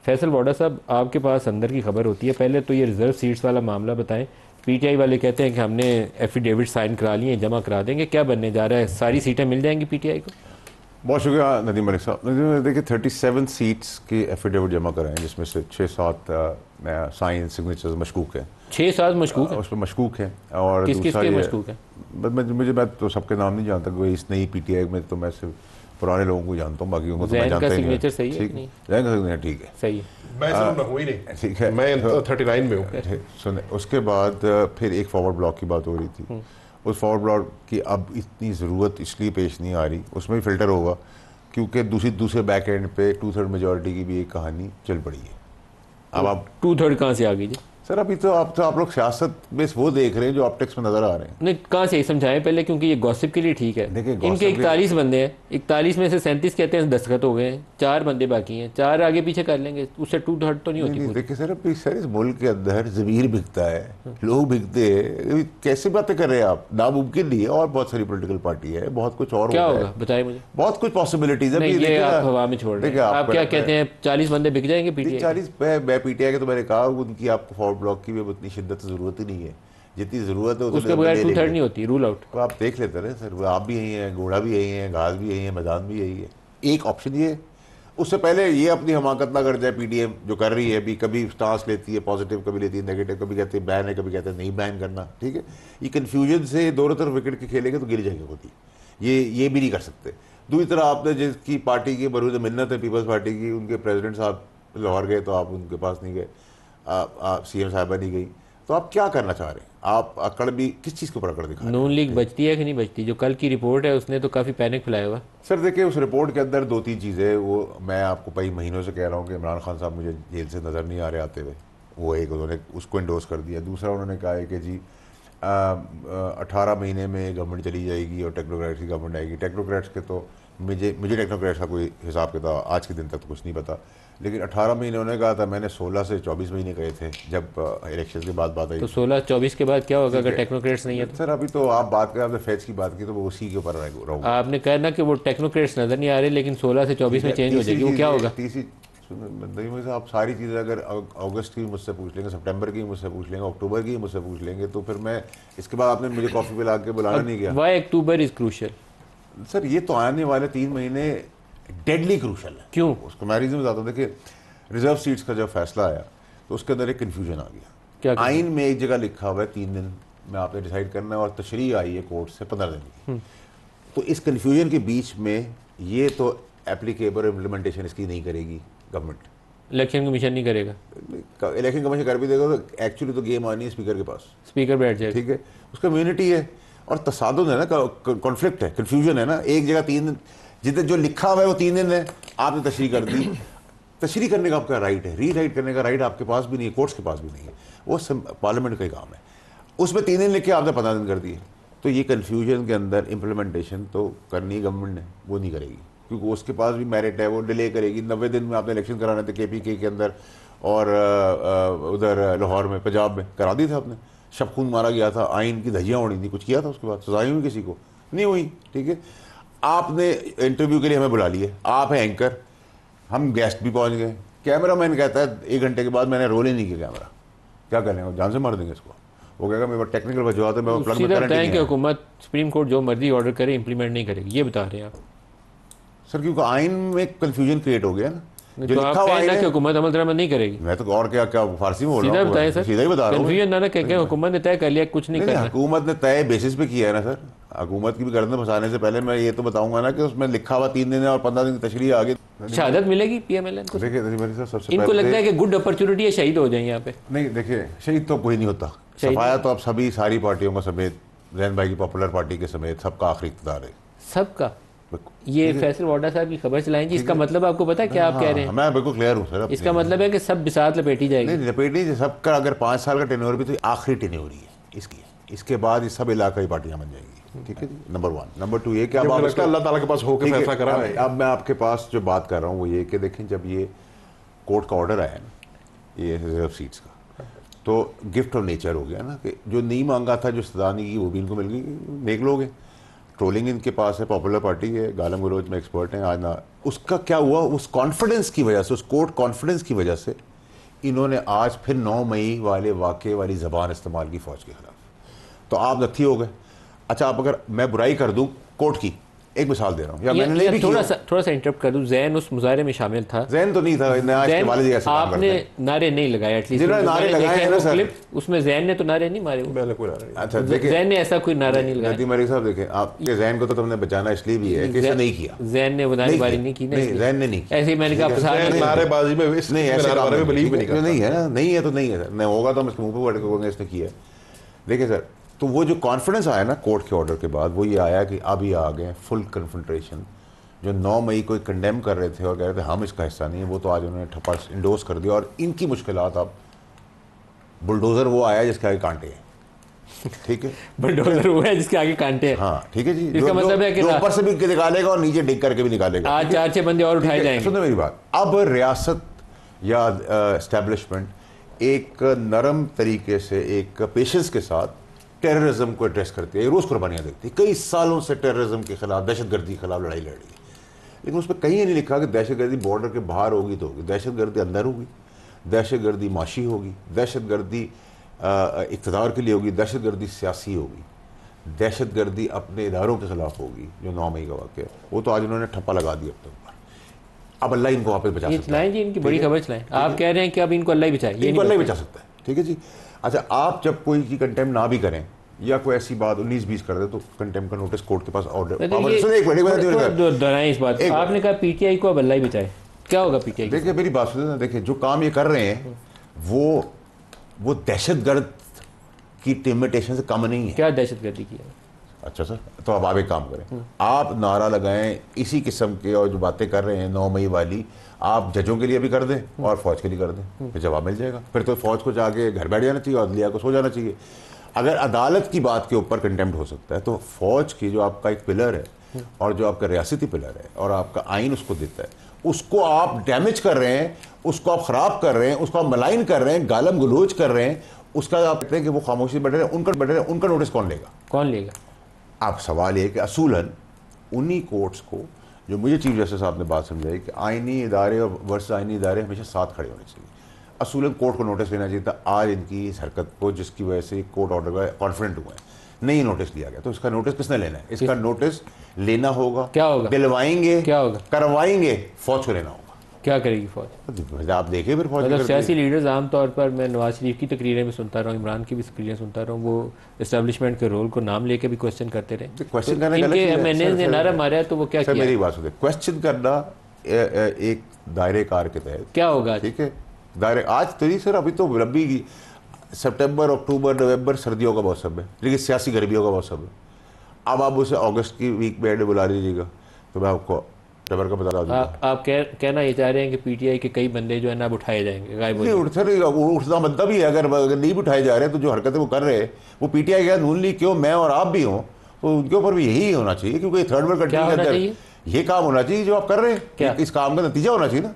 फैसल वाडा साहब, आपके पास अंदर की खबर होती है, पहले तो ये रिजर्व सीट्स वाला मामला बताएं। पीटीआई वाले कहते हैं कि हमने एफिडेविट साइन करा लिए, जमा करा देंगे, क्या बनने जा रहा है? सारी सीटें मिल जाएंगी पीटीआई को? बहुत शुक्रिया नदीम मलिक साहब। नदीम, देखिए 37 सीट्स की एफिडेविट जमा कराएं, जिसमें से 6-7 साइन सिग्नेचर्स मशकूक हैं। 6-7 मशकूक है? उस पर मशकूक है। और किस किस दूसरा के ये मशकूक है? मैं तो सबके नाम नहीं जानता, कोई इस नई पीटीआई में तो मैं सिर्फ पुराने लोगों को जानता हूँ, बाकी उनको तो मैं जानता ही नहीं। सिग्नेचर सही है? ठीक है, जैन का सिग्नेचर ठीक है, सही है। मैं सिर्फ हुई नहीं, ठीक है, मैं 39 में हूँ। सुने, उसके बाद फिर एक फॉरवर्ड ब्लॉक की बात हो रही थी। उस फॉरवर्ड ब्लॉक की अब इतनी ज़रूरत इसलिए पेश नहीं आ रही, उसमें भी फिल्टर होगा, क्योंकि दूसरे बैक एंड पे 2/3 मेजॉरिटी की भी एक कहानी चल पड़ी है। अब आप 2/3 कहाँ से आ गई जी? सर अभी तो आप लोग सियासत में वो देख रहे हैं जो ऑप्टिक्स में नजर आ रहे हैं। नहीं, कहाँ से समझाएं पहले, क्योंकि ये गॉसिप के लिए ठीक है। देखिए, इनके 41 बंदे हैं, 41 में से 37 कहते हैं दस्तखत हो गए हैं, 4 बंदे बाकी हैं, 4 आगे पीछे कर लेंगे, उससे 2/3 तो नहीं होती पूरी। देखिए सर, अभी सर इस मुल्क के अंदर ज़मीर बिकता है, लोग बिकते हैं, कैसे बातें कर रहे हैं आप? नामुमकिन नहीं है, और बहुत सारी पोलिटिकल पार्टी है, बहुत कुछ और क्या होगा बताइए मुझे। बहुत कुछ पॉसिबिलिटीज है। ये आप हवा में छोड़ रहे हैं। आप क्या कहते हैं, 40 बंदे बिक जाएंगे पीटीआई? 40 पीटीआई के, तो मैंने कहा उनकी आपको फॉरवर्ड ब्लॉक की भी उतनी शिद्दत से जरूरत ही नहीं है, जितनी जरूरत है उसके बगैर 2/3 नहीं होती, रूल आउट। तो आप देख लेते रहे सर, आप भी यही हैं, घोड़ा भी यही है, घास भी यही है, मैदान भी यही है। एक ऑप्शन ये, उससे पहले ये अपनी हमाकत ना कर जाए पीडीएम जो कर रही है अभी, कभी स्टांस लेती है पॉजिटिव, कभी लेती है नेगेटिव, कभी कहती है बैन है, कभी कहते हैं नहीं बैन करना। ठीक है, ये कन्फ्यूजन से दोनों तरफ विकेट के खेलेंगे तो गिर जाएंगे खुद ही, ये भी नहीं कर सकते। दूसरी तरह आपने जिसकी पार्टी की बरूद मिन्नत है, पीपल्स पार्टी की, उनके प्रेसिडेंट साहब लाहौर गए तो आप उनके पास नहीं गए, सीएम साहिबा नहीं गई, तो आप क्या करना चाह रहे हैं? आप अकड़ भी किस चीज़ के ऊपर अकड़ दिखा? नून लीग बचती है कि नहीं बचती? जो कल की रिपोर्ट है उसने तो काफ़ी पैनिक फैलाया हुआ। सर देखिए, उस रिपोर्ट के अंदर 2-3 चीज़ें, वो मैं आपको कई महीनों से कह रहा हूँ कि इमरान खान साहब मुझे जेल से नज़र नहीं आ रहे आते हुए, वो एक उन्होंने उसको इंडोर्स कर दिया। दूसरा उन्होंने कहा है कि जी 18 महीने में गवर्नमेंट चली जाएगी और टेक्नोक्रेट्स की गवर्नमेंट आएगी। टेक्नोक्रेट्स के तो मुझे टेक्नोक्रेट्स का कोई हिसाब किताब आज के दिन तक तो कुछ नहीं पता, लेकिन 18 महीने उन्होंने कहा था, मैंने 16 से 24 महीने कहे थे जब इलेक्शन के बाद बात आई। तो 16-24 के बाद क्या होगा अगर टेक्नोक्रेट्स नहीं है तो? सर अभी तो आप बात करें, आपने फैज की बात की, तो वो उसी के ऊपर रहूँगा। आपने कहा ना कि वो टेक्नोक्रेट्स नज़र नहीं आ रहे, लेकिन 16 से 24 में चेंज हो जाएगी, वो क्या होगा? आप सारी चीज़ें अगर अगस्त की मुझसे पूछ लेंगे, सितंबर की मुझसे पूछ लेंगे, अक्टूबर की मुझसे पूछ लेंगे, तो फिर मैं इसके बाद आपने मुझे कॉफ़ी पे ला के बुलाना नहीं गया। Why October is crucial? Sir ये तो आने वाले 3 महीने डेडली क्रूशल है। क्यों? उसको मैं रीज़न बताता हूँ। देखिए, रिजर्व सीट्स का जब फैसला आया तो उसके अंदर एक कन्फ्यूजन आ गया। क्या आइन में एक जगह लिखा हुआ है 3 दिन में आपने डिसाइड करना है, और तशरीह आई है कोर्ट से 15 दिन की। तो इस कन्फ्यूजन के बीच में ये तो एप्लीकेबल इम्प्लीमेंटेशन इसकी नहीं करेगी गवर्नमेंट, इलेक्शन कमीशन नहीं करेगा। इलेक्शन कमीशन कर भी देगा तो एक्चुअली तो गेम आनी है स्पीकर के पास, स्पीकर बैठ जाएगा। ठीक है, उसका इम्यूनिटी है, और तसादुम है ना, कॉन्फ्लिक्ट है, कन्फ्यूजन है ना। एक जगह 3 दिन, जितने जो लिखा हुआ है वो 3 दिन है, आपने तशरीह कर दी। तशरीह करने का आपका राइट है, रीराइट करने का राइट आपके पास भी नहीं है, कोर्ट्स के पास भी नहीं है, वो पार्लियामेंट का ही काम है। उसमें 3 दिन लिख के आपने 15 दिन कर दिए, तो ये कन्फ्यूजन के अंदर इम्प्लीमेंटेशन तो करनी गवर्नमेंट ने, वो नहीं करेगी, क्योंकि उसके पास भी मेरिट है, वो डिले करेगी। 90 दिन में आपने इलेक्शन कराने थे केपीके के अंदर, और उधर लाहौर में, पंजाब में करा दी था आपने। शब खून मारा गया था, आइन की धज्जियाँ उड़ी थी, कुछ किया था उसके बाद? सजाई हुई किसी को नहीं हुई। ठीक है, आपने इंटरव्यू के लिए हमें बुला लिए, आप हैं एंकर, हम गेस्ट भी पहुंच गए, कैमरा मैन कहता है 1 घंटे के बाद मैंने रोल ही नहीं किया कैमरा, क्या करेंगे, जान से मार देंगे इसको। वो कहेगा मेरे टेक्निकल वजूहत है, मैं प्लग में करंट नहीं है। हुकूमत सुप्रीम कोर्ट जो मर्जी ऑर्डर करे इंप्लीमेंट नहीं करेगी, ये बता रहे हैं आप? सर क्योंकि आइन में कंफ्यूजन क्रिएट हो गया ना, जो तो लिखा हुआ है कि हुकूमत अमल दरामद नहीं करेगी। मैं तो और क्या फारसी में बोल रहा हूं, सीधा बताएं सर, सीधा ही बता रहा हूं। कंफ्यूजन ना कह हुकूमत ने तय कर लिया कुछ नहीं करना। हुकूमत ने तय बेसिस पे किया है ना सर, हुकूमत की भी गर्दन फंसाने से पहले मैं ये तो बताऊंगा ना कि उसमें लिखा हुआ 3 दिन है और 15 दिन की तशरीह आगे। शहादत मिलेगी पीएमएलएन को? देखिए सबसे इनको लगता है कि गुड अपॉर्चुनिटी है, शहीद हो जाए यहाँ पे। नहीं देखिए, शहीद तो कोई नहीं होता, सफाया तो अब सभी सारी पार्टियों का समेत, जैन भाई की पॉपुलर पार्टी के समेत सबका आखिरी इख्तियार है, सबका। ये फैसल वाडा साहब की खबर चलाएं जी, इसका मतलब आपको पता है क्या आप कह रहे हैं? मैं बिल्कुल क्लियर हूँ सर। इसका मतलब है कि सब बिसात लपेटी जाएगी? नहीं लपेटी, सबका अगर 5 साल का टेन्योर भी तो आखिरी टेन्योर ही है इसकी, इसके बाद ये सब इलाकाई पार्टियां बन जाएंगी। ठीक है जी, नंबर 1। नंबर 2 ये कि अब अल्लाह ताला के पास होकर फैसला करा है। अब मैं आपके पास जो बात कर रहा हूँ वो ये कि देखें, जब ये कोर्ट का ऑर्डर आया ना ये रिजर्व सीट्स का, तो गिफ्ट ऑफ नेचर हो गया ना, कि जो नहीं मांगा था, जो सजा नहीं की, वो भी इनको मिल गई, नेक लोग हैं। ट्रोलिंग इनके पास है, पॉपुलर पार्टी है, गालम गलोच में एक्सपर्ट हैं आज ना। उसका क्या हुआ, उस कॉन्फिडेंस की वजह से, उस कोर्ट कॉन्फिडेंस की वजह से इन्होंने आज फिर 9 मई वाले वाक़े वाली ज़बान इस्तेमाल की फ़ौज के ख़िलाफ़। तो आप नत्थी हो गए। अच्छा, आप अगर मैं बुराई कर दूँ कोर्ट की, एक मिसाल दे रहा हूँ, या मैंने नहीं भी थोड़ा सा इंटरप्ट कर दूं, जैन उस मुजाहरे में शामिल था। जैन तो नहीं था, आपने नारे नहीं लगाए, एटलीस्ट नारे लगाए ना सर, उसमें जैन ने तो नारे नहीं मारे। अच्छा, जैन ने ऐसा कोई नारा नहीं लगाया। नदीम अली साहब देखें, आपके जैन को तो तुमने बचाना इसलिए भी है कि इसने नहीं किया, जैन ने वो नारेबाजी नहीं की। जैन ने नहीं किया। ऐसे ही मैंने कहा नारेबाजी में नहीं, ऐसे बिलीव भी नहीं करता। नहीं है ना, नहीं है तो नहीं है, नहीं होगा तो हम इसके मुंह पे पड़ के बोलेंगे इसने किया। देखिए सर, तो वो जो कॉन्फिडेंस आया ना कोर्ट के ऑर्डर के बाद, वो ये आया कि अब ये आ गए फुल कन्फ्रंटेशन। जो 9 मई को कंडेम कर रहे थे और कह रहे थे हम इसका हिस्सा नहीं है, वो तो आज उन्होंने ठप्पा इंडोर्स कर दिया। और इनकी मुश्किलात, अब बुलडोजर वो आया जिसके आगे कांटे हैं, ठीक है, बुलडोजर वो है जिसके आगे कांटे हैं। हाँ ठीक है जी, इसका मतलब है कि ऊपर से भी निकालेगा और नीचे डिग करके भी निकालेगा। आज 4-6 बंदे और उठाए जाएंगे। सुनो मेरी बात, अब रियासत या एस्टेब्लिशमेंट एक नरम तरीके से, एक पेशेंस के साथ टेररिज्म को एड्रेस करती है, रोज़ कुर्बानियाँ देती है। कई सालों से टेररिज्म के खिलाफ, दहशतगर्दी के खिलाफ लड़ाई लड़ रही है, लेकिन उस पर कहीं नहीं लिखा कि दहशतगर्दी बॉर्डर के बाहर होगी तो होगी, दहशतगर्दी अंदर होगी, दहशतगर्दी माशी होगी, दहशतगर्दी इक़्तिदार के लिए होगी, दहशतगर्दी सियासी होगी, दहशतगर्दी अपने इदारों के खिलाफ होगी। जो 9 मई का वाक़या, वो तो आज उन्होंने ठप्पा लगा दिया अब अल्लाह इनको वापस बचा सकता है। जी, इनकी बड़ी खबर चलाएं। आप कह रहे हैं कि अब इनको अल्लाह ही बचाए, इनको अल्लाह ही बचा सकता है, ठीक है जी। अच्छा, आप जब कोई की कंटेम्प्ट ना भी करें या कोई ऐसी बात 19-20 कर दे तो कंटेम्प्ट का नोटिस कोर्ट के पास ऑर्डर। दोहराएं इस बात, आपने कहा पीटीआई को अब अल्लाह ही बचाए, क्या होगा पीटीआई? देखिए मेरी बात सुनिए ना, देखिए जो काम ये कर रहे हैं वो दहशतगर्द की टिमिटेशन से कम नहीं है। क्या दहशतगर्दी की है? अच्छा सर, तो अब आप एक काम करें, आप नारा लगाएं इसी किस्म के, और जो बातें कर रहे हैं 9 मई वाली, आप जजों के लिए भी कर दें और फौज के लिए कर दें, फिर जवाब मिल जाएगा। फिर तो फौज को जाके घर बैठ जाना चाहिए और अदलिया को सो जाना चाहिए। अगर अदालत की बात के ऊपर कंटेम्प्ट हो सकता है, तो फौज की जो आपका एक पिलर है और जो आपका रियासती पिलर है और आपका आइन उसको देता है, उसको आप डैमेज कर रहे हैं, उसको आप ख़राब कर रहे हैं, उसको आप मलाइन कर रहे हैं, गालम गलोच कर रहे हैं, उसका आप कहते हैं कि वो खामोशी बैठे रहे, उनका नोटिस कौन लेगा? कौन लेगा? आप सवाल ये कि असूलन उन्हीं कोर्ट्स को, जो मुझे चीफ जस्टिस साहब ने बात समझाई कि आइनी इदारे और वर्ष आइनी इदारे हमेशा साथ खड़े होने चाहिए, असूलन कोर्ट को नोटिस लेना चाहिए था। आज इनकी इस हरकत को, जिसकी वजह से कोर्ट ऑर्डर का कॉन्फिडेंट हुआ है, नहीं नोटिस लिया गया, तो इसका नोटिस किसने लेना है? इसका नोटिस लेना होगा, क्या होगा? दिलवाएंगे, क्या होगा? करवाएंगे, फौज को लेना होगा। क्या करेगी फौज? आप देखिए फिर फौज मतलब सियासी लीडर्स आमतौर पर, मैं नवाज शरीफ की तकरीरें में सुनता रहा हूँ, इमरान की भी तकरीरें सुनता रहा हूँ, वो इस्टेब्लिशमेंट के रोल को नाम लेके भी क्वेश्चन करते रहे। क्वेश्चन करने इनके एमएनए ने नारा मारा तो वो क्या किया? मेरी बात सुनिए, क्वेश्चन करना एक दायरे कार के तहत क्या होगा? ठीक है, दायरे आज तो नहीं सर, अभी तो रबी, सितंबर, अक्टूबर, नवंबर सर्दियों का मौसम है, लेकिन सियासी गर्मियों का मौसम है। अब आप उसे अगस्त की वीक में बुला लीजिएगा तो मैं आपको टबर का बता दूंगा। आप कहना ये चाह रहे हैं कि पीटीआई के कई बंदे जो है ना उठाए जाएंगे, गायब हो जाएंगे? उठना बनता भी है, अगर नहीं भी उठाए जा रहे हैं तो जो हरकतें वो कर रहे हैं, वो पीटीआई का नून लीग क्यों, मैं और आप भी हों, तो उनके ऊपर भी यही होना चाहिए, क्योंकि थर्ड वर्ल्ड कंट्री के अंदर ये काम होना चाहिए जो आप कर रहे हैं, इस काम का नतीजा होना चाहिए ना।